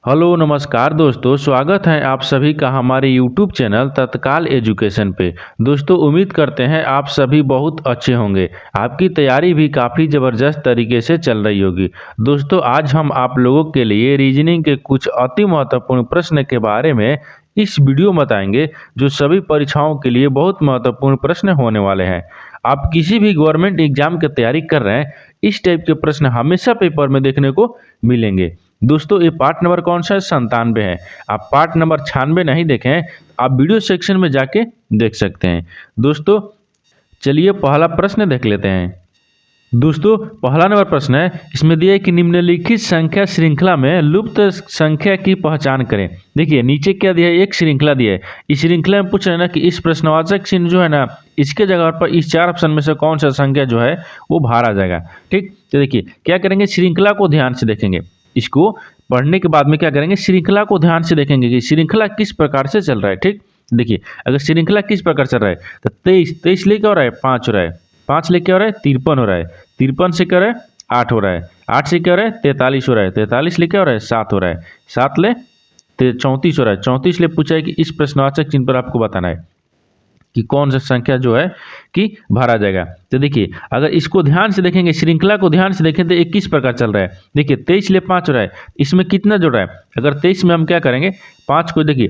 Hello नमस्कार दोस्तों, स्वागत है आप सभी का हमारे यूट्यूब चैनल तत्काल एजुकेशन पे। दोस्तों उम्मीद करते हैं आप सभी बहुत अच्छे होंगे। आपकी तैयारी भी काफ़ी ज़बरदस्त तरीके से चल रही होगी। दोस्तों आज हम आप लोगों के लिए रीजनिंग के कुछ अति महत्वपूर्ण प्रश्न के बारे में इस वीडियो में बताएंगे, जो सभी परीक्षाओं के लिए बहुत महत्वपूर्ण प्रश्न होने वाले हैं। आप किसी भी गवर्नमेंट एग्जाम की तैयारी कर रहे हैं, इस टाइप के प्रश्न हमेशा पेपर में देखने को मिलेंगे। दोस्तों ये पार्ट नंबर कौन सा है? 97 है। आप पार्ट नंबर 96 नहीं देखें, आप वीडियो सेक्शन में जाके देख सकते हैं। दोस्तों चलिए पहला प्रश्न देख लेते हैं। दोस्तों पहला नंबर प्रश्न है, इसमें दिया है कि निम्नलिखित संख्या श्रृंखला में लुप्त संख्या की पहचान करें। देखिए नीचे क्या दिया है, एक श्रृंखला दिया है। इस श्रृंखला में पूछ रहे हैं ना कि इस प्रश्नवाचक चिन्ह जो है ना, इसके जगह पर इस चार ऑप्शन में से कौन सा संख्या जो है वो बाहर आ जाएगा। ठीक, तो देखिए क्या करेंगे, श्रृंखला को ध्यान से देखेंगे। इसको पढ़ने के बाद में क्या करेंगे, श्रृंखला को ध्यान से देखेंगे कि श्रृंखला किस प्रकार से चल रहा है। ठीक, देखिए अगर श्रृंखला किस प्रकार चल रहा है तो 23 लेके हो रहा है 5 हो रहा है, 5 लेके हो रहा है 53 हो रहा है, 53 से क्या हो रहा है 8 हो रहा है, 8 से क्या हो रहा है 43 हो रहा है, 43 लेके हो रहा है 7 हो रहा है, 7 ले 34 हो रहा है, 34 ले पूछा है कि इस प्रश्नवाचक चिन्ह पर आपको बताना है कि कौन सा संख्या जो है कि भरा जाएगा। तो देखिए अगर इसको ध्यान से देखेंगे, श्रृंखला को ध्यान से देखें तो ये किस प्रकार चल रहा है। देखिए 23 ले 5 हो रहा है, इसमें कितना जुड़ रहा है। अगर 23 में हम क्या करेंगे, 5 को देखिए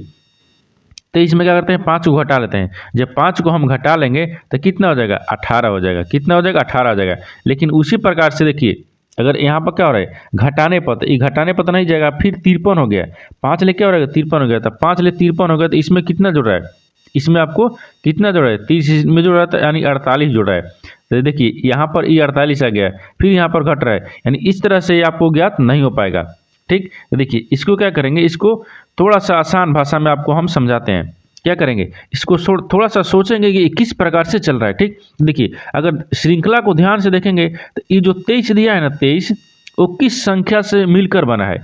23 में क्या करते हैं, 5 को घटा लेते हैं। जब 5 को हम घटा लेंगे तो कितना हो जाएगा, 18 हो जाएगा। कितना हो जाएगा, 18 हो जाएगा। लेकिन उसी प्रकार से देखिए अगर यहाँ पर क्या हो रहा है, घटाने पर, तो ये घटाने पर तो नहीं जाएगा, फिर 53 हो गया। 5 ले क्या हो रहा है, 53 हो गया। तो 5 ले 53 हो गया, तो इसमें कितना जुड़ रहा है, इसमें आपको कितना जुड़ रहा है, 30 में जुड़ रहा था, यानी 48 जुड़ रहा है। तो देखिए यहाँ पर ये 48 आ गया, फिर यहाँ पर घट रहा है, यानी इस तरह से ये आपको ज्ञात नहीं हो पाएगा। ठीक, तो देखिए इसको क्या करेंगे, इसको थोड़ा सा आसान भाषा में आपको हम समझाते हैं। क्या करेंगे, इसको थोड़ा सा सोचेंगे कि किस प्रकार से चल रहा है। ठीक, देखिए अगर श्रृंखला को ध्यान से देखेंगे तो ये जो 23 दिया है ना, 23 वो किस संख्या से मिलकर बना है।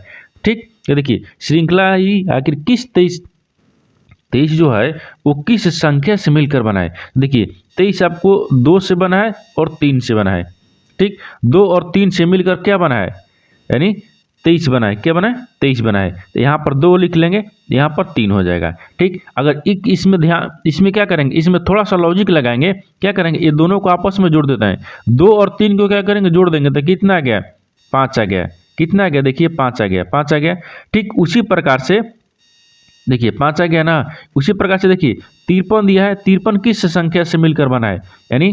ठीक, तो देखिए श्रृंखला ही आखिर किस 23 जो है वो किस संख्या से मिलकर बना है। देखिए 23 आपको 2 से बना है और 3 से बना है। ठीक, 2 और 3 से मिलकर क्या बना है, यानी 23 बना है। क्या बना है, 23 बना है। तो यहाँ पर 2 लिख लेंगे, यहाँ पर 3 हो जाएगा। ठीक, अगर इसमें क्या करेंगे, इसमें थोड़ा सा लॉजिक लगाएंगे। क्या करेंगे, ये दोनों को आपस में जोड़ देते हैं। 2 और 3 को क्या करेंगे, जोड़ देंगे तो कितना आ गया, 5 आ गया। कितना आ गया, देखिए 5 आ गया, 5 आ गया। ठीक, उसी प्रकार से देखिए 5 आ गया ना। उसी प्रकार से देखिए 53 दिया है, 53 किस संख्या से मिलकर बना है, यानी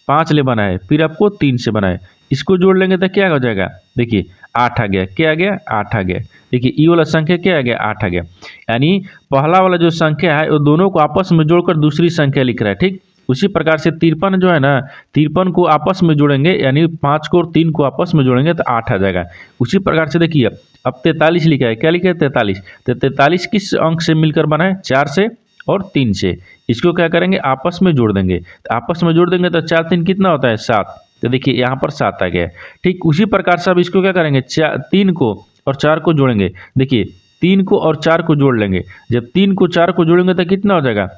5 ले बना है, फिर आपको 3 से बना है। इसको जोड़ लेंगे तो क्या हो जाएगा, देखिए 8 आ गया। क्या आ गया, 8 आ गया। देखिए ये वाला संख्या क्या आ गया, 8 आ गया। यानी पहला वाला जो संख्या है वो दोनों को आपस में जोड़कर दूसरी संख्या लिख रहा है। ठीक, उसी प्रकार से 53 जो है ना, 53 को आपस में जोड़ेंगे, यानी 5 को और 3 को आपस में जोड़ेंगे तो 8 आ जाएगा। उसी प्रकार से देखिए अब 43 लिखा है। क्या लिखा है, 43। तो 43 किस अंक से मिलकर बना है, 4 से और 3 से। इसको क्या करेंगे, आपस में जोड़ देंगे। तो आपस में जोड़ देंगे तो 4 3 कितना होता है, 7। तो देखिए यहाँ पर 7 आ गया। ठीक, उसी प्रकार से अब इसको क्या करेंगे, 3 को और 4 को जोड़ेंगे। देखिए 3 को और 4 को जोड़ लेंगे। जब 3 को 4 को जोड़ेंगे तो कितना हो जाएगा,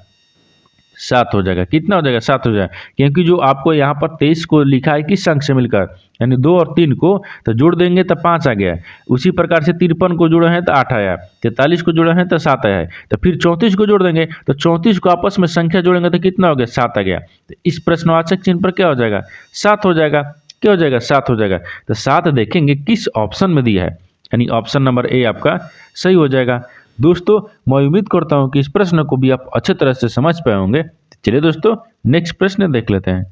7 हो जाएगा। कितना हो जाएगा, 7 हो जाएगा। क्योंकि जो आपको यहाँ पर 23 को लिखा है किस अंक से मिलकर, यानी 2 और 3 को तो जोड़ देंगे तो 5 आ गया। उसी प्रकार से 53 को जोड़े हैं तो 8 आया, 43 को जोड़े हैं तो 7 आया है। तो फिर 34 को जोड़ देंगे तो 34 को आपस में संख्या जोड़ेंगे तो कितना हो गया, 7 आ गया। तो इस प्रश्नवाचक चिन्ह पर क्या हो जाएगा, 7 हो जाएगा। क्या हो जाएगा, 7 हो जाएगा। तो 7 देखेंगे किस ऑप्शन में दिया है, यानी ऑप्शन नंबर ए आपका सही हो जाएगा। दोस्तों मैं उम्मीद करता हूं कि इस प्रश्न को भी आप अच्छे तरह से समझ पाए होंगे। चलिए दोस्तों नेक्स्ट प्रश्न देख लेते हैं।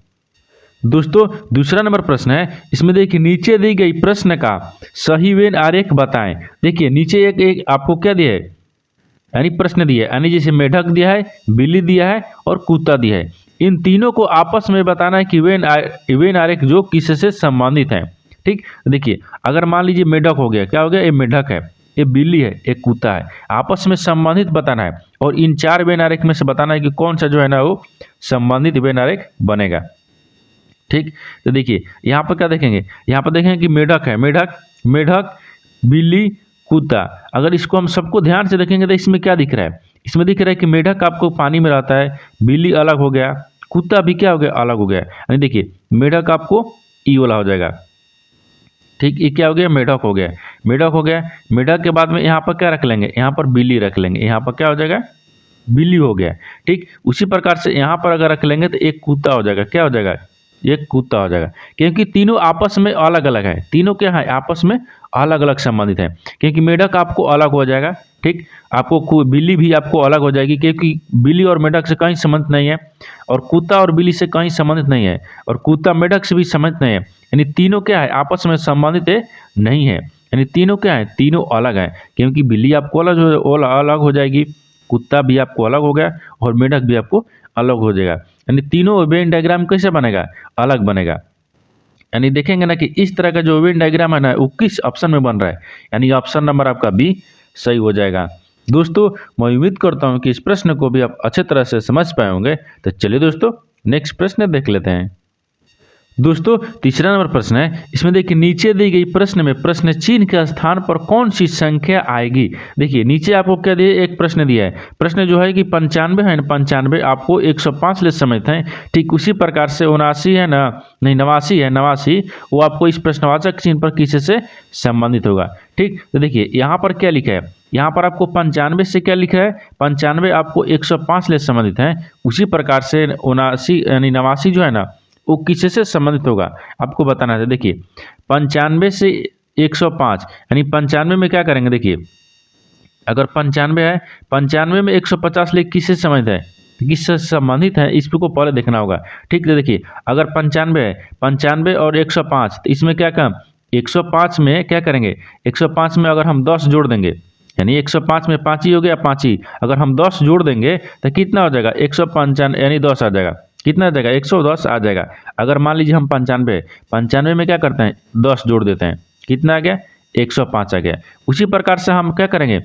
दोस्तों दूसरा नंबर प्रश्न है, इसमें देखिए नीचे दी गई प्रश्न का सही वेन आरेख बताएं। देखिए नीचे एक आपको क्या दिया है, यानी प्रश्न दिया है, यानी जैसे मेढक दिया है, बिल्ली दिया है और कुत्ता दिया है। इन तीनों को आपस में बताना है कि वेन आरेख जो किससे संबंधित है। ठीक, देखिए अगर मान लीजिए मेढक हो गया, क्या हो गया, ये मेढक है, ये बिल्ली है, एक कुत्ता है, आपस में संबंधित बताना है। और इन 4 वेन आरेख में से बताना है कि कौन सा जो है ना वो संबंधित वेन आरेख बनेगा। ठीक, तो देखिए यहाँ पर क्या देखेंगे, यहाँ पर देखेंगे कि मेढक है, मेढक बिल्ली कुत्ता। अगर इसको हम सबको ध्यान से देखेंगे तो इसमें क्या दिख रहा है, इसमें दिख रहा है कि मेढक आपको पानी में रहता है, बिल्ली अलग हो गया, कुत्ता भी क्या हो गया, अलग हो गया। यानी देखिए मेढक आपको ई वाला हो जाएगा, ठीक, ये क्या हो गया, मेढक हो गया। मेढक हो गया, मेढक के बाद में यहाँ पर क्या रख लेंगे, यहाँ पर बिल्ली रख लेंगे, यहाँ पर क्या हो जाएगा, बिल्ली हो गया। ठीक, उसी प्रकार से यहाँ पर अगर रख लेंगे तो एक कुत्ता हो जाएगा, क्या हो जाएगा, एक कुत्ता हो जाएगा। क्योंकि तीनों आपस में अलग अलग है, तीनों क्या है, आपस में अलग अलग संबंधित है। क्योंकि मेढक आपको अलग हो जाएगा, ठीक, आपको बिल्ली भी आपको अलग हो जाएगी, क्योंकि बिल्ली और मेढक से कहीं संबंध नहीं है, और कुत्ता और बिल्ली से कहीं संबंधित नहीं है, और कुत्ता मेढक से भी संबंधित नहीं है। यानी तीनों क्या है, आपस में संबंधित नहीं है। यानी तीनों क्या है, तीनों अलग है। क्योंकि बिल्ली आपको अलग हो जाएगी, कुत्ता भी आपको अलग हो गया, और मेढक भी आपको अलग हो जाएगा। यानी तीनों वेन डायग्राम कैसे बनेगा, अलग बनेगा। यानी देखेंगे ना कि इस तरह का जो वेन डायग्राम है ना, वो किस ऑप्शन में बन रहा है, यानी ऑप्शन नंबर आपका बी सही हो जाएगा। दोस्तों, मैं उम्मीद करता हूं कि इस प्रश्न को भी आप अच्छे तरह से समझ पाए होंगे। तो चलिए दोस्तों, नेक्स्ट प्रश्न देख लेते हैं। दोस्तों, तीसरा नंबर प्रश्न है, इसमें देखिए नीचे दी गई प्रश्न में प्रश्न चिन्ह के स्थान पर कौन सी संख्या आएगी। देखिए नीचे आपको क्या दिया, एक प्रश्न दिया है, प्रश्न जो है कि 95 है ना, 95 आपको 105 ले समझते हैं। ठीक उसी प्रकार से 79 है ना, नहीं 89 है, 89 वो आपको इस प्रश्नवाचक चिन्ह पर किसी से संबंधित होगा। ठीक, तो देखिए यहाँ पर क्या लिखा है, यहाँ पर आपको 95 से क्या लिखा है, 95 आपको 105 ले संबंधित है। उसी प्रकार से 79 यानी 89 जो है ना, वो किसी से संबंधित होगा, आपको बताना है। देखिए 95 से 105 यानी 95 में क्या करेंगे, देखिए अगर 95 है, 95 में 150 ले किससे संबंधित है, किससे संबंधित है, इसको पहले देखना होगा। ठीक है, देखिए अगर 95 है, 95 और 105, तो इसमें क्या काम, 105 में क्या करेंगे, 105 में अगर हम 10 जोड़ देंगे, यानी 105 में 5 ही हो गया, 5 ही, अगर हम 10 जोड़ देंगे तो कितना हो जाएगा, 195 यानी 10 आ जाएगा, कितना आ जाएगा, 110 आ जाएगा। अगर मान लीजिए हम 95 में क्या करते हैं, 10 जोड़ देते हैं, कितना आ गया, 105 आ गया। उसी प्रकार से हम क्या करेंगे,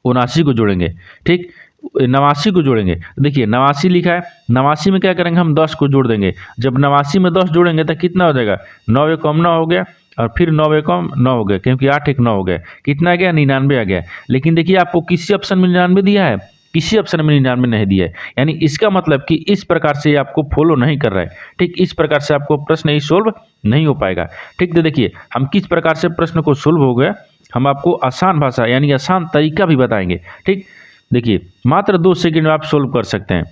79 को जोड़ेंगे, ठीक, 89 को जोड़ेंगे। देखिए 89 लिखा है, 89 में क्या करेंगे, हम 10 को जोड़ देंगे। जब 89 में 10 जोड़ेंगे तो कितना हो जाएगा, 9 एक 9 हो गया, और फिर 9 एक 9 हो गया, क्योंकि 8 एक 9 हो गया, कितना आ गया, 99 आ गया। लेकिन देखिए आपको किसी ऑप्शन में 99 दिया है, किसी ऑप्शन में 99 नहीं दिया है। यानी इसका मतलब कि इस प्रकार से आपको फॉलो नहीं कर रहा है। ठीक, इस प्रकार से आपको प्रश्न ही सोल्व नहीं हो पाएगा। ठीक, तो देखिए हम किस प्रकार से प्रश्न को सोल्व हो गया, हम आपको आसान भाषा यानी आसान तरीका भी बताएंगे। ठीक, देखिए मात्र 2 सेकंड में आप सोल्व कर सकते हैं।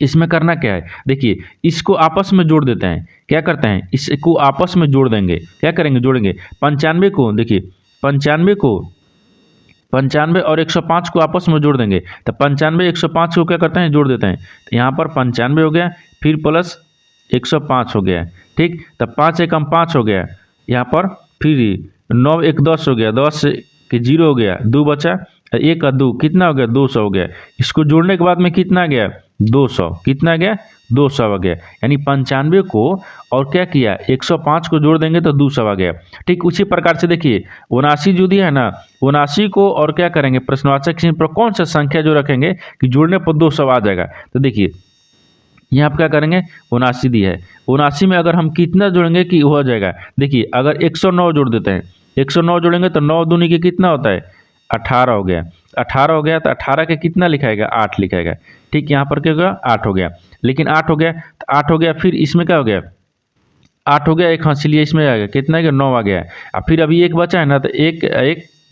इसमें करना क्या है, देखिए इसको आपस में जोड़ देते हैं। क्या करते हैं, इसको आपस में जोड़ देंगे। क्या करेंगे, जोड़ेंगे 95 को, देखिए 95 और 105 को आपस में जोड़ देंगे। तो 95 105 को क्या करते हैं, जोड़ देते हैं। तो यहाँ पर 95 हो गया, फिर प्लस 105 हो गया। ठीक, तो 5 एकम 5 हो गया, यहाँ पर फिर 9 एक 10 हो गया, 10 के 0 हो गया, 2 बचा, 1 का 2 कितना हो गया, 200 हो गया। इसको जोड़ने के बाद में कितना आ गया, 200, कितना आ गया, 200 आ गया। यानी 95 को और क्या किया, 105 को जोड़ देंगे तो 200 आ गया। ठीक, उसी प्रकार से देखिए 79 जो दिया है ना, 79 को और क्या करेंगे, प्रश्नवाचक चिन्ह पर कौन सा संख्या जो रखेंगे कि जोड़ने पर 200 आ जाएगा। तो देखिए यहाँ आप क्या करेंगे, 79 दी है, 79 में अगर हम कितना जोड़ेंगे कि हो जाएगा। देखिए अगर 109 जोड़ देते हैं, 109 जोड़ेंगे तो 9 दूनी के कितना होता है, 18 हो गया। 18 हो गया तो 18 के कितना लिखाएगा, 8 लिखाएगा। ठीक, यहाँ पर क्या होगा, 8 हो गया। लेकिन 8 हो गया तो 8 हो गया, फिर इसमें क्या हो गया, 8 हो गया, एक हंस लिए इसमें आ गया, कितना गया, 9 आ गया। अब फिर अभी एक बचा है ना, तो एक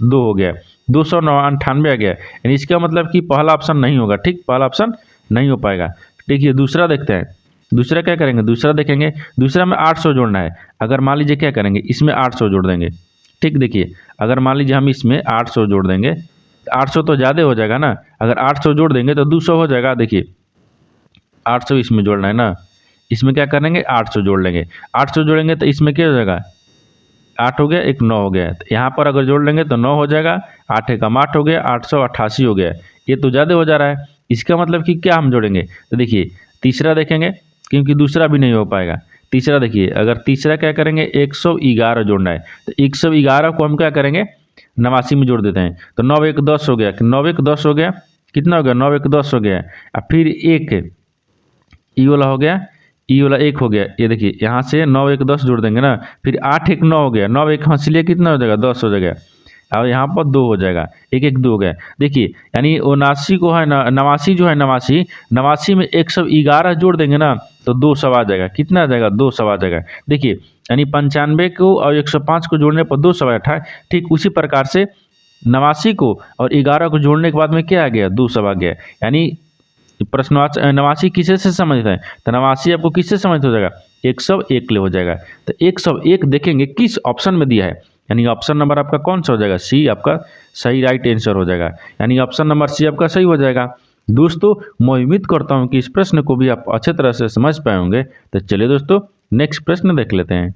2 हो गया, 298 आ गया। यानी इसका मतलब कि पहला ऑप्शन नहीं होगा। ठीक, पहला ऑप्शन नहीं हो पाएगा। देखिए दूसरा देखते हैं, दूसरा क्या करेंगे, दूसरा देखेंगे, दूसरा में 800 जोड़ना है। अगर मान लीजिए क्या करेंगे, इसमें 800 जोड़ देंगे। ठीक, देखिए अगर मान लीजिए हम इसमें 800 जोड़ देंगे, 800 तो ज़्यादा हो जाएगा ना, अगर 800 जोड़ देंगे तो 200 हो जाएगा। देखिए 800 इसमें जोड़ना है ना, इसमें क्या करेंगे, 800 जोड़ लेंगे। 800 जोड़ेंगे तो इसमें क्या हो जाएगा, 8 हो गया, एक 9 हो गया। तो यहाँ पर अगर जोड़ लेंगे तो 9 हो जाएगा, 8 एकम 8 हो गया, 888 हो गया। ये तो ज़्यादा हो जा रहा है। इसका मतलब कि क्या हम जोड़ेंगे, तो देखिए तीसरा देखेंगे, क्योंकि दूसरा भी नहीं हो पाएगा। तीसरा देखिए, अगर तीसरा क्या करेंगे, 111 जोड़ना है, तो 111 को हम क्या करेंगे, 89 में जोड़ देते हैं। तो 9 एक 10 हो गया, 9 एक 10 हो गया, कितना हो गया, 9 एक 10 हो गया। अब फिर एक ई वाला हो गया, ई वाला 1 हो गया। ये देखिए यहाँ से 9 एक 10 जोड़ देंगे ना, फिर 8 एक 9 हो गया, 9 एक हंस लिए कितना हो जाएगा, 10 हो जाएगा। और यहाँ पर 2 हो जाएगा, 1 एक 2 हो गया। देखिए यानी 79 को है ना, 89 जो है, 89 में 111 जोड़ देंगे ना तो 200 आ जाएगा। कितना आ जाएगा, 200 आ जाएगा। देखिए यानी 95 को और 105 को जोड़ने पर 2 सवा 18। ठीक उसी प्रकार से 89 को और 11 को जोड़ने के बाद में क्या आ गया, 2 सवा गया। यानी प्रश्नवाचक 89 किसे से समझता है, तो 89 आपको किससे समझ हो जाएगा, 101 ले हो जाएगा। तो 101 देखेंगे किस ऑप्शन में दिया है, यानी ऑप्शन नंबर आपका कौन सा हो जाएगा, सी आपका सही राइट आंसर हो जाएगा। यानी ऑप्शन नंबर सी आपका सही हो जाएगा। दोस्तों मैं उम्मीद करता हूं कि इस प्रश्न को भी आप अच्छे तरह से समझ पाए होंगे। तो चलिए दोस्तों नेक्स्ट प्रश्न देख लेते हैं।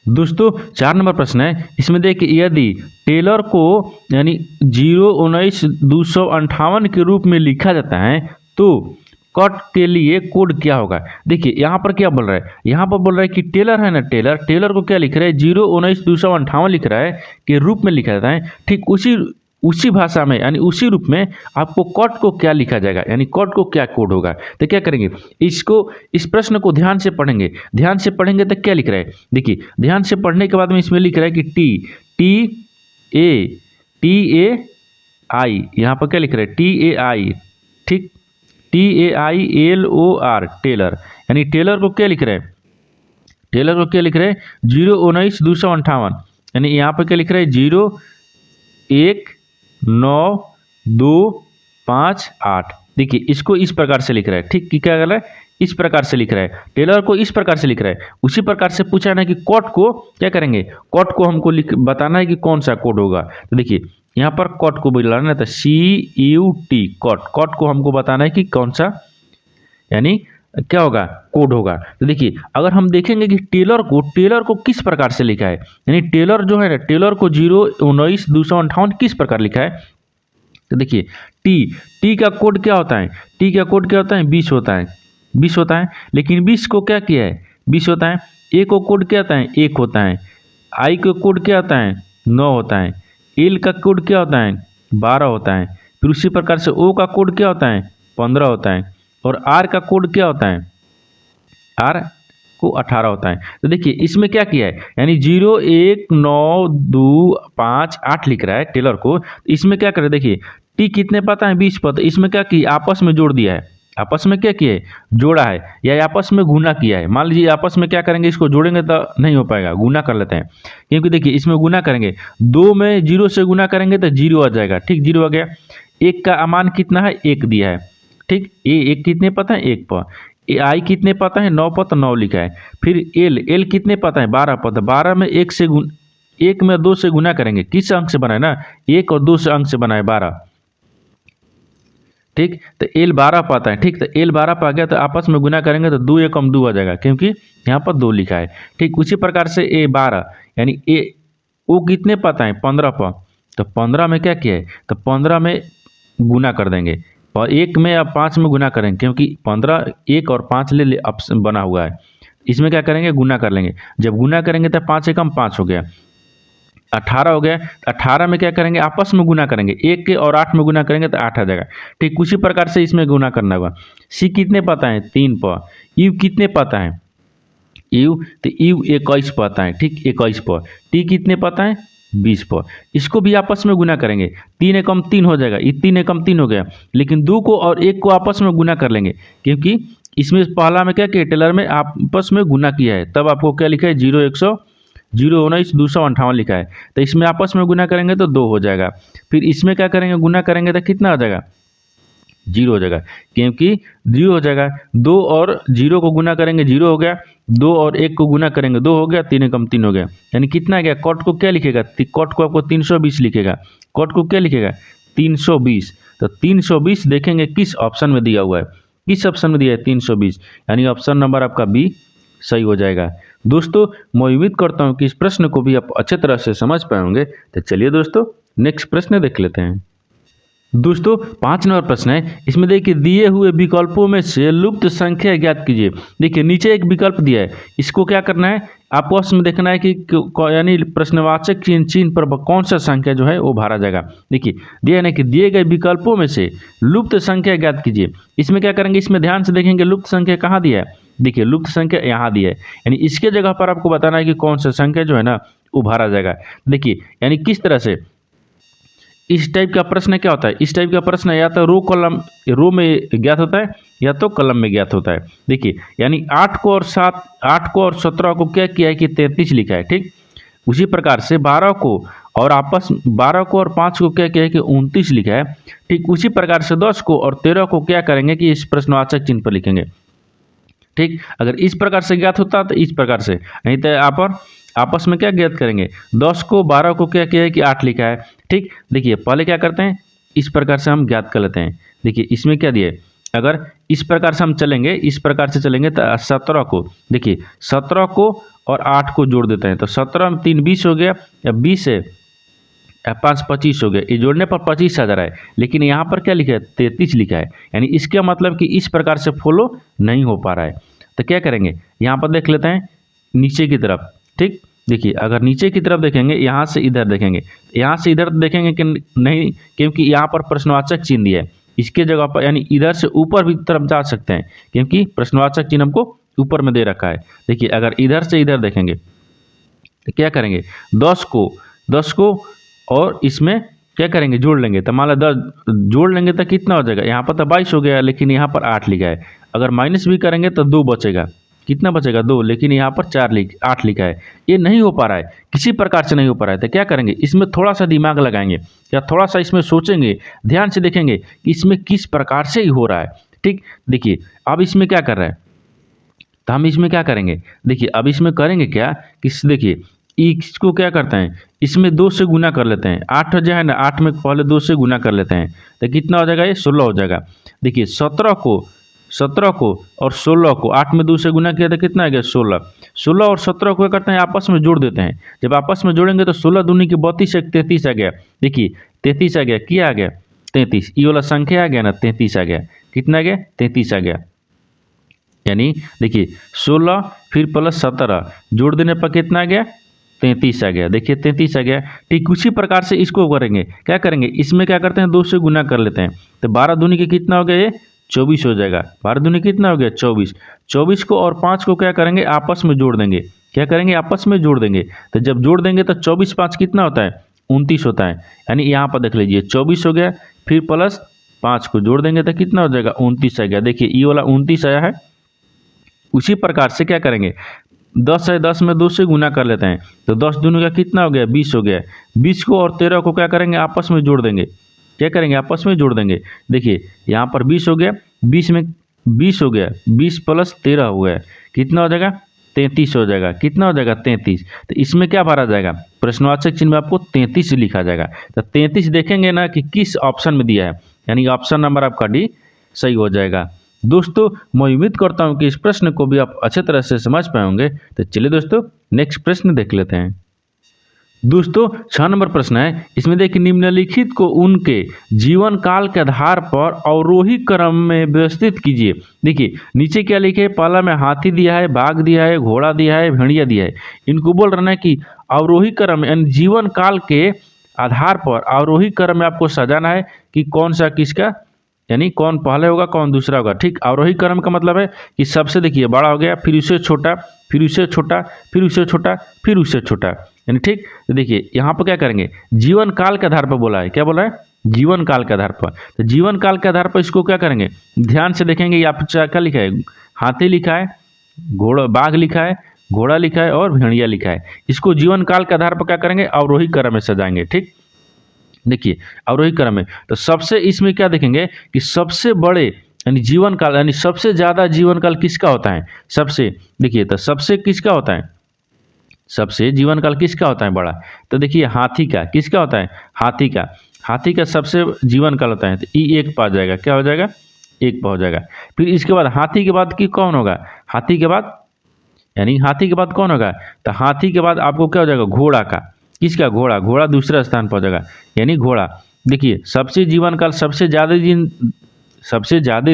दोस्तों 4 नंबर प्रश्न है, इसमें देखिए यदि टेलर को यानी 019-258 के रूप में लिखा जाता है तो कट के लिए कोड क्या होगा। देखिए यहाँ पर क्या बोल रहा है, यहाँ पर बोल रहा है कि टेलर है ना, टेलर को क्या लिख रहा है, 019-258 लिख रहा है के रूप में लिखा जाता है। ठीक उसी भाषा में यानी उसी रूप में आपको कट को क्या लिखा जाएगा, यानी कट को क्या कोड होगा। तो क्या करेंगे, इस प्रश्न को ध्यान से पढ़ेंगे तो क्या लिख रहा है। देखिए ध्यान से पढ़ने के बाद में इसमें लिख रहा है कि टी ए आई, यहाँ पर क्या लिख रहा है, TAI। ठीक TAILOR टेलर, यानी टेलर को क्या लिख रहे हैं, 019-258, यानी यहाँ पर क्या लिख रहा है, 019-258। देखिए इसको इस प्रकार से लिख रहा है। ठीक क्या कर रहा है, इस प्रकार से लिख रहा है, टेलर को इस प्रकार से लिख रहा है। उसी प्रकार से पूछा ना कि कोड को क्या करेंगे, कोड को हमको बताना है कि कौन सा कोड होगा। तो देखिए यहाँ पर कोड को बुलाना है तो CUT कोड को हमको बताना है कि कौन सा यानी क्या होगा, कोड होगा। तो देखिए अगर हम देखेंगे कि टेलर को किस प्रकार से लिखा है, यानी टेलर जो है ना, टेलर को 019-258 किस प्रकार लिखा है। तो देखिए टी का कोड क्या होता है, 20 होता है। लेकिन 20 को क्या किया है, 20 होता है। ए को कोड क्या होता है, 1 होता है। आई का कोड क्या होता है, 9 होता है। एल का कोड क्या होता है, 12 होता है। फिर उसी प्रकार से ओ का कोड क्या होता है, 15 होता है। और आर का कोड क्या होता है, आर को 18 होता है। तो देखिए इसमें क्या किया है, यानी 01925 लिख रहा है टेलर को। इसमें क्या करे, देखिए टी कितने पता है, 20 पता। इसमें क्या किया, आपस में जोड़ दिया है। आपस में क्या किया है, जोड़ा है या आपस में गुना किया है। मान लीजिए आपस में क्या करेंगे, इसको जोड़ेंगे तो नहीं हो पाएगा, गुना कर लेते हैं। क्योंकि देखिए इसमें गुना करेंगे, 2 में 0 से गुना करेंगे तो 0 आ जाएगा। ठीक 0 आ गया। 1 का मान कितना है, 1 दिया है। ठीक एक कितने पता है, 1 पर। आई कितने पता है, 9 पर, तो 9 लिखा है। फिर एल कितने पता है, 12 पर। 12 में 1 में 2 से गुना करेंगे, किस अंक से बना है ना, 1 और 2 से अंक से बना है 12। ठीक तो एल 12 पाता है। ठीक तो एल 12 पा गया तो आपस में गुना करेंगे तो 2 एकम 2 आ जाएगा, क्योंकि यहाँ पर 2 लिखा है। ठीक उसी प्रकार से ए 12 यानी ए ओ कितने पाता है, 15 पर। तो 15 में क्या किया है, तो 15 में गुना कर देंगे और 1 में या 5 में गुना करेंगे, क्योंकि 15 1 और 5 ले ऑप्शन बना हुआ है। इसमें क्या करेंगे, गुना कर लेंगे। जब गुना करेंगे तो 5 एकम 5 हो गया, 18 हो गया। 18 में क्या करेंगे, आपस में गुना करेंगे, 1 के और 8 में गुना करेंगे तो 8 आ जाएगा। ठीक उसी प्रकार से इसमें गुना करना होगा। सी कितने पता है, 3 पर। यू कितने पता है, यू तो यू 21 पता है। ठीक 21 पर। टी कितने पता है, 20 पर। इसको भी आपस में गुना करेंगे, 3 एकम 3 हो जाएगा, ये 3 एकम 3 हो गया। लेकिन 2 को और 1 को आपस में गुना कर लेंगे, क्योंकि इसमें पहला में क्या किया, टेलर में आपस में गुना किया है, तब आपको क्या लिखा है, 019-258 लिखा है। तो इसमें आपस में गुना करेंगे तो 2 हो जाएगा। फिर इसमें क्या करेंगे, गुना करेंगे तो कितना हो जाएगा, 0 हो जाएगा, क्योंकि 0 हो जाएगा। 2 और 0 को गुना करेंगे, 0 हो गया। 2 और 1 को गुना करेंगे, 2 हो गया। 3 एकम 3 हो गया, यानी कितना आ गया। कॉट को क्या लिखेगा, कॉट को आपको 320 लिखेगा। कॉट को क्या लिखेगा, 320। तो 320 देखेंगे किस ऑप्शन में दिया हुआ है, किस ऑप्शन में दिया है, 320, यानी ऑप्शन नंबर आपका बी सही हो जाएगा। दोस्तों मैं उम्मीद करता हूं कि इस प्रश्न को भी आप अच्छे तरह से समझ पाए होंगे। तो चलिए दोस्तों नेक्स्ट प्रश्न देख लेते हैं। दोस्तों 5 नंबर प्रश्न है, इसमें देखिए दिए हुए विकल्पों में से लुप्त संख्या ज्ञात कीजिए। देखिए नीचे एक विकल्प दिया है, इसको क्या करना है, आपस में देखना है कि यानी प्रश्नवाचक चिन्ह पर कौन सा संख्या जो है वो भरा जाएगा। देखिए दिया है ना कि दिए गए विकल्पों में से लुप्त संख्या ज्ञात कीजिए। इसमें क्या करेंगे, इसमें ध्यान से देखेंगे लुप्त संख्या कहाँ दिया है। देखिए लुप्त संख्या यहाँ दी है, यानी इसके जगह पर आपको बताना है कि कौन सा संख्या जो है ना वो भरा जाएगा। देखिए यानी किस तरह से, इस टाइप का प्रश्न क्या होता है, इस टाइप का प्रश्न या तो रो में ज्ञात होता है या तो कॉलम में ज्ञात होता है। देखिए यानी 8 को और 17 को क्या किया है कि 33 लिखा है, ठीक। उसी प्रकार से 12 को और 5 को क्या किया है कि 29 लिखा है, ठीक। उसी प्रकार से 10 को और 13 को क्या करेंगे कि इस प्रश्नवाचक चिन्ह पर लिखेंगे, ठीक। अगर इस प्रकार से ज्ञात होता तो इस प्रकार से, नहीं तो यहाँ पर आपस में क्या ज्ञात करेंगे, 10 को 12 को क्या किया है कि 8 लिखा है, ठीक। देखिए पहले क्या करते हैं, इस प्रकार से हम ज्ञात कर लेते हैं। देखिए इसमें क्या दिए, अगर इस प्रकार से हम चलेंगे, इस प्रकार से चलेंगे तो 17 को, देखिए 17 को और 8 को जोड़ देते हैं तो 17 में 3 20 हो गया, या 20 है 5 25 हो गया, ये जोड़ने पर 25 आ जा रहा है, लेकिन यहाँ पर क्या लिखा है 33 लिखा है, यानी इसका मतलब कि इस प्रकार से फॉलो नहीं हो पा रहा है। तो क्या करेंगे, यहाँ पर देख लेते हैं नीचे की तरफ, ठीक। देखिए अगर नीचे की तरफ देखेंगे, यहाँ से इधर देखेंगे, यहाँ से इधर देखेंगे कि नहीं, क्योंकि यहाँ पर प्रश्नवाचक चिन्ह दिया है, इसके जगह पर यानी इधर से ऊपर भी तरफ जा सकते हैं, क्योंकि प्रश्नवाचक चिन्ह हमको ऊपर में दे रखा है। देखिए अगर इधर से इधर देखेंगे तो क्या करेंगे, 10 को और इसमें क्या करेंगे जोड़ लेंगे, तो मान लो 10 जोड़ लेंगे तो कितना हो जाएगा, यहाँ पर तो 22 हो गया, लेकिन यहाँ पर 8 लिखा है। अगर माइनस भी करेंगे तो 2 बचेगा, कितना बचेगा 2, लेकिन यहाँ पर 8 लिखा है। ये नहीं हो पा रहा है, किसी प्रकार से नहीं हो पा रहा है, तो क्या करेंगे, इसमें थोड़ा सा दिमाग लगाएंगे या थोड़ा सा इसमें सोचेंगे, ध्यान से देखेंगे कि इसमें किस प्रकार से ही हो रहा है, ठीक। देखिए अब इसमें क्या कर रहा है, तो हम इसमें क्या करेंगे, देखिए अब इसमें करेंगे क्या कि देखिए इसको क्या करते हैं, इसमें 2 से गुना कर लेते हैं, 8 जो है ना, 8 में पहले 2 से गुना कर लेते हैं तो कितना हो जाएगा, ये 16 हो जाएगा। देखिए 17 को और 16 को 8 में 2 से गुना किया तो कितना आ गया 16 और 17 को क्या करते हैं आपस में जोड़ देते हैं। जब आपस में जोड़ेंगे तो 16 दूनी की 32 एक 33 आ गया। देखिए 33 आ गया, क्या आ गया 33, ये वाला संख्या आ गया ना 33 आ गया, कितना आ गया 33 आ गया। यानी देखिए 16 फिर प्लस 17 जोड़ देने पर कितना आ गया 33 आ गया। देखिए 33 आ गया, ठीक। उसी प्रकार से इसको करेंगे, क्या करेंगे, इसमें क्या करते हैं 2 से गुना कर लेते हैं तो 12 दूनी के कितना हो गया, ये 24 हो जाएगा। 12 दूनी कितना हो गया 24 को और 5 को क्या करेंगे आपस में जोड़ देंगे, क्या करेंगे आपस में जोड़ देंगे, तो जब जोड़ देंगे तो 24 5 कितना होता है 29 होता है। यानी यहाँ पर देख लीजिए 24 हो गया, फिर प्लस 5 को जोड़ देंगे तो कितना हो जाएगा 29 आ गया। देखिए ये वाला 29 आया है। उसी प्रकार से क्या करेंगे, 10 है, 10 में 2 से गुना कर लेते हैं तो 10 दूनी का कितना हो गया 20 हो गया। 20 को और 13 को क्या करेंगे आपस में जोड़ देंगे, क्या करेंगे आपस में जोड़ देंगे। देखिए यहाँ पर 20 हो गया, 20 में 20 हो गया, 20 प्लस 13 हो गया, कितना हो जाएगा 33 हो जाएगा। कितना हो जाएगा 33। तो इसमें क्या भरा जाएगा, प्रश्नवाचक चिन्ह में आपको 33 लिखा जाएगा। तो 33 देखेंगे ना कि किस ऑप्शन में दिया है, यानी ऑप्शन नंबर आपका डी सही हो जाएगा। दोस्तों मैं उम्मीद करता हूं कि इस प्रश्न को भी आप अच्छे तरह से समझ पाए होंगे। तो चलिए दोस्तों नेक्स्ट प्रश्न देख लेते हैं। दोस्तों 6 नंबर प्रश्न है, इसमें देखिए निम्नलिखित को उनके जीवन काल के आधार पर अवरोही क्रम में व्यवस्थित कीजिए। देखिए नीचे क्या लिखे, पहला में हाथी दिया है, बाघ दिया है, घोड़ा दिया है, भेड़िया दिया है। इनको बोल रहे हैं कि अवरोही क्रम यानी जीवन काल के आधार पर अवरोही क्रम में आपको सजाना है कि कौन सा किसका, यानी कौन पहले होगा कौन दूसरा होगा, ठीक। अवरोही क्रम का मतलब है कि सबसे देखिए बड़ा हो गया, फिर उससे छोटा, फिर उससे छोटा, फिर उससे छोटा, फिर उससे छोटा, यानी ठीक। तो देखिए यहाँ पर क्या करेंगे, जीवन काल के आधार पर बोला है, क्या बोला है जीवन काल के आधार पर। तो जीवन काल के आधार पर इसको क्या करेंगे, ध्यान से देखेंगे, यहाँ पर क्या लिखा है, हाथी लिखा है, घोड़ा बाघ लिखा है, घोड़ा लिखा है और भेड़िया लिखा है। इसको जीवन काल के आधार पर क्या करेंगे अवरोही क्रम में सजाएंगे, ठीक। देखिए अवरोही क्रम में तो सबसे इसमें क्या देखेंगे कि सबसे बड़े यानी जीवन काल यानी सबसे ज़्यादा जीवन काल किसका होता है, सबसे देखिए तो सबसे किसका होता है, सबसे जीवन काल किसका होता है बड़ा, तो देखिए हाथी का, किसका होता है हाथी का सबसे जीवन काल होता है। तो ई 1 पा जाएगा, क्या हो जाएगा 1 पा हो जाएगा। फिर इसके बाद हाथी के बाद की कौन होगा, हाथी के बाद यानी हाथी के बाद कौन होगा, तो हाथी के बाद आपको क्या हो जाएगा घोड़ा का, किसका घोड़ा दूसरा स्थान पर हो जाएगा, यानी घोड़ा। देखिए सबसे जीवन काल सबसे ज़्यादा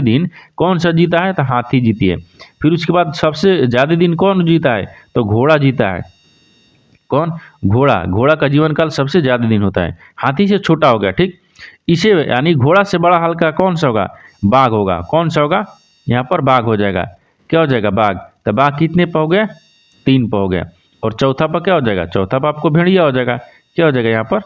दिन कौन सा जीता है, तो हाथी जीती है। फिर उसके बाद सबसे ज़्यादा दिन कौन जीता है, तो घोड़ा जीता है। कौन, घोड़ा का जीवन काल सबसे ज़्यादा दिन होता है, हाथी से छोटा हो गया, ठीक। इसे यानी घोड़ा से बड़ा हल्का कौन सा होगा, बाघ होगा। कौन सा होगा, यहाँ पर बाघ हो जाएगा, क्या हो जाएगा बाघ। तो बाघ कितने पर हो गया 3 पर हो गया। और चौथा पर क्या हो जाएगा, चौथा पर आपको भेड़िया हो जाएगा, क्या हो जाएगा यहाँ पर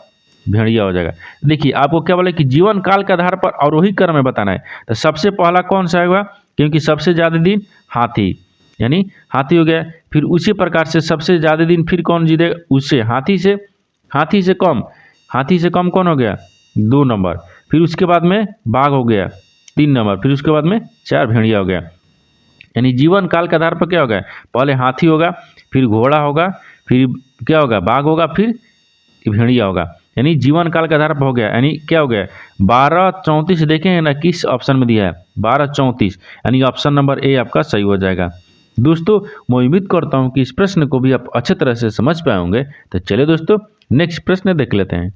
भेड़िया हो जाएगा। देखिए आपको क्या बोला कि जीवन काल के आधार पर आरोही क्रम में बताना है, तो सबसे पहला कौन सा होगा, क्योंकि सबसे ज़्यादा दिन हाथी, यानी हाथी हो गया। फिर उसी प्रकार से सबसे ज़्यादा दिन फिर कौन जीतेगा, उससे हाथी से कम कौन हो गया, 2 नंबर। फिर उसके बाद में बाघ हो गया 3 नंबर। फिर उसके बाद में 4 भेड़िया हो गया। यानी जीवन काल के आधार पर क्या होगा, पहले हाथी होगा, फिर घोड़ा होगा, फिर क्या होगा, बाघ होगा, फिर भेड़िया होगा। यानी जीवन काल के आधार पर हो गया। यानी क्या हो गया, 1234 देखेंगे ना किस ऑप्शन में दिया है, 1234, यानी ऑप्शन नंबर ए आपका सही हो जाएगा। दोस्तों मैं उम्मीद करता हूं कि इस प्रश्न को भी आप अच्छे तरह से समझ पाए होंगे। तो चलिए दोस्तों नेक्स्ट प्रश्न देख लेते हैं।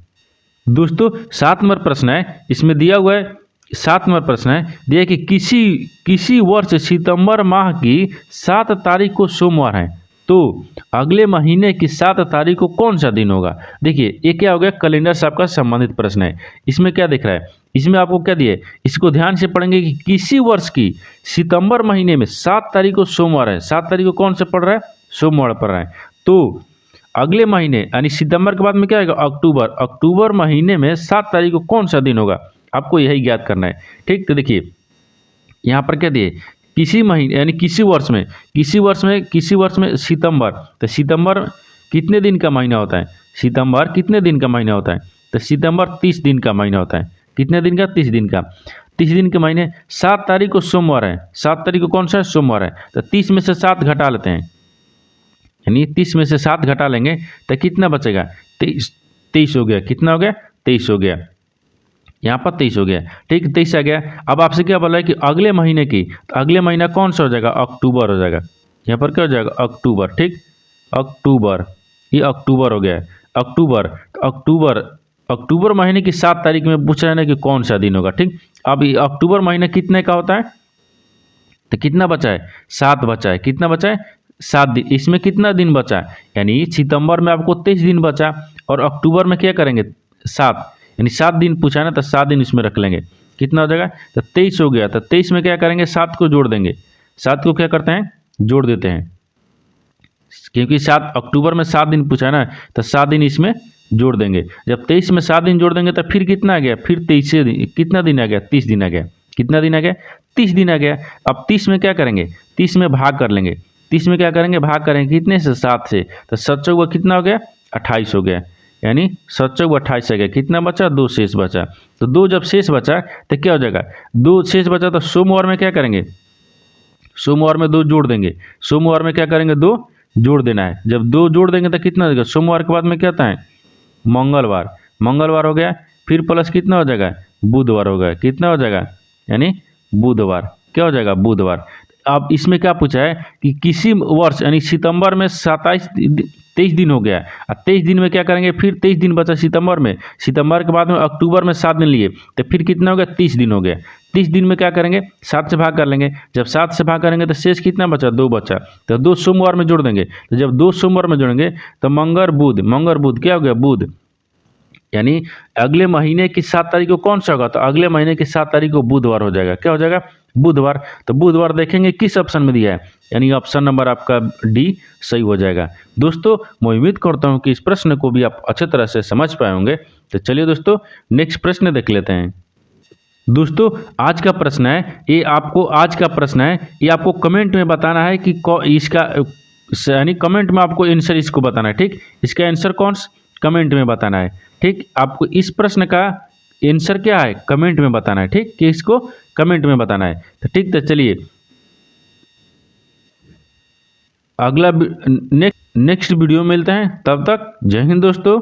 दोस्तों 7 नंबर प्रश्न है, इसमें दिया हुआ है 7 नंबर प्रश्न है, दिया है कि किसी वर्ष सितंबर माह की 7 तारीख को सोमवार है, तो अगले महीने की 7 तारीख को कौन सा दिन होगा। देखिए ये क्या हो गया, कैलेंडर से आपका संबंधित प्रश्न है। इसमें क्या दिख रहा है, इसमें आपको क्या दिए, इसको ध्यान से पढ़ेंगे कि किसी वर्ष की सितंबर महीने में 7 तारीख को सोमवार है। 7 तारीख को कौन सा पड़ रहा है, सोमवार पड़ रहा है। तो अगले महीने यानी सितंबर के बाद में क्या आएगा, अक्टूबर महीने में 7 तारीख को कौन सा दिन होगा, आपको यही ज्ञात करना है। ठीक, तो देखिए यहाँ पर क्या दिए, किसी महीने यानी किसी वर्ष में सितंबर, तो सितंबर कितने दिन का महीना होता है, सितंबर कितने दिन का महीना होता है, तो सितंबर 30 दिन का महीना होता है। कितने दिन का, 30 दिन का। 30 दिन के महीने 7 तारीख को सोमवार है, 7 तारीख को कौन सा है, सोमवार है। तो 30 में से 7 घटा लेते हैं, यानी 30 में से 7 घटा लेंगे तो कितना बचेगा, 23 हो गया। कितना हो गया, 23 हो गया। यहाँ पर 23 हो गया। ठीक, 23 आ गया। अब आपसे क्या बोला है कि अगले महीने की, तो अगले महीना कौन सा हो जाएगा, अक्टूबर हो जाएगा। यहाँ पर क्या हो जाएगा, अक्टूबर। ठीक, अक्टूबर, ये अक्टूबर हो गया। अक्टूबर महीने की 7 तारीख में पूछ रहे हैं कि कौन सा दिन होगा। ठीक, अब ये अक्टूबर महीना कितने का होता है, तो कितना बचा है, 7 बचा है। कितना बचा है, 7 दिन। इसमें कितना दिन बचा है, यानी सितंबर में आपको 23 दिन बचा, और अक्टूबर में क्या करेंगे, 7, यानी 7 दिन पूछा है ना, तो 7 दिन इसमें रख लेंगे। कितना हो जाएगा, तो 23 हो गया। तो 23 में क्या करेंगे, 7 को जोड़ देंगे। 7 को क्या करते हैं, जोड़ देते हैं, क्योंकि 7 अक्टूबर में 7 दिन पूछा है ना, तो 7 दिन इसमें जोड़ देंगे। जब 23 में 7 दिन जोड़ देंगे तो फिर कितना आ गया, फिर 23 दिन, कितना दिन आ गया, 30 दिन आ गया। कितना दिन आ गया, 30 दिन आ गया। अब 30 में क्या करेंगे, 30 में भाग कर लेंगे। 30 में क्या करेंगे, भाग करेंगे कितने से, 7 से। तो 7 चौका कितना हो गया, 28 हो गया। यानी 7 चौका 28 आ गया। कितना बचा, 2 शेष बचा। तो 2 जब शेष बचा तो क्या हो जाएगा, 2 शेष बचा, तो सोमवार में क्या करेंगे, सोमवार में 2 जोड़ देंगे। सोमवार में क्या करेंगे, 2 जोड़ देना है। जब 2 जोड़ देंगे तो कितना देगा, सोमवार के बाद में क्या आता है, मंगलवार हो गया। फिर प्लस कितना हो जाएगा, बुधवार हो गया। कितना हो जाएगा, यानी बुधवार। क्या हो जाएगा, बुधवार। अब इसमें क्या पूछा है कि किसी वर्ष यानी सितंबर में 23 दिन हो गया, और 23 दिन में क्या करेंगे, फिर 23 दिन बचा सितंबर में। सितंबर के बाद में अक्टूबर में 7 दिन लिए, तो फिर कितना हो गया, 30 दिन हो गया। 30 दिन में क्या करेंगे, 7 से भाग कर लेंगे। जब 7 से भाग करेंगे तो शेष कितना बचा, 2 बचा। तो 2 सोमवार में जोड़ देंगे। तो जब 2 सोमवार में जोड़ेंगे तो मंगल बुध क्या हो गया, बुध। यानी अगले महीने की 7 तारीख को कौन सा होगा, तो अगले महीने की 7 तारीख को बुधवार हो जाएगा। क्या हो जाएगा, बुधवार। तो बुधवार देखेंगे किस ऑप्शन में दिया है, यानी ऑप्शन नंबर आपका डी सही हो जाएगा। दोस्तों मैं उम्मीद करता हूं कि इस प्रश्न को भी आप अच्छे तरह से समझ पाए होंगे। तो चलिए दोस्तों नेक्स्ट प्रश्न देख लेते हैं। दोस्तों आज का प्रश्न है ये आपको कमेंट में बताना है कि इसका यानी कमेंट में आपको आंसर इसको बताना है। ठीक, इसका आंसर कौन कमेंट में बताना है। ठीक, आपको इस प्रश्न का आंसर क्या है, कमेंट में बताना है। ठीक, कि इसको कमेंट में बताना है। तो ठीक, तो चलिए अगला नेक्स्ट वीडियो में मिलते हैं। तब तक जय हिंद दोस्तों।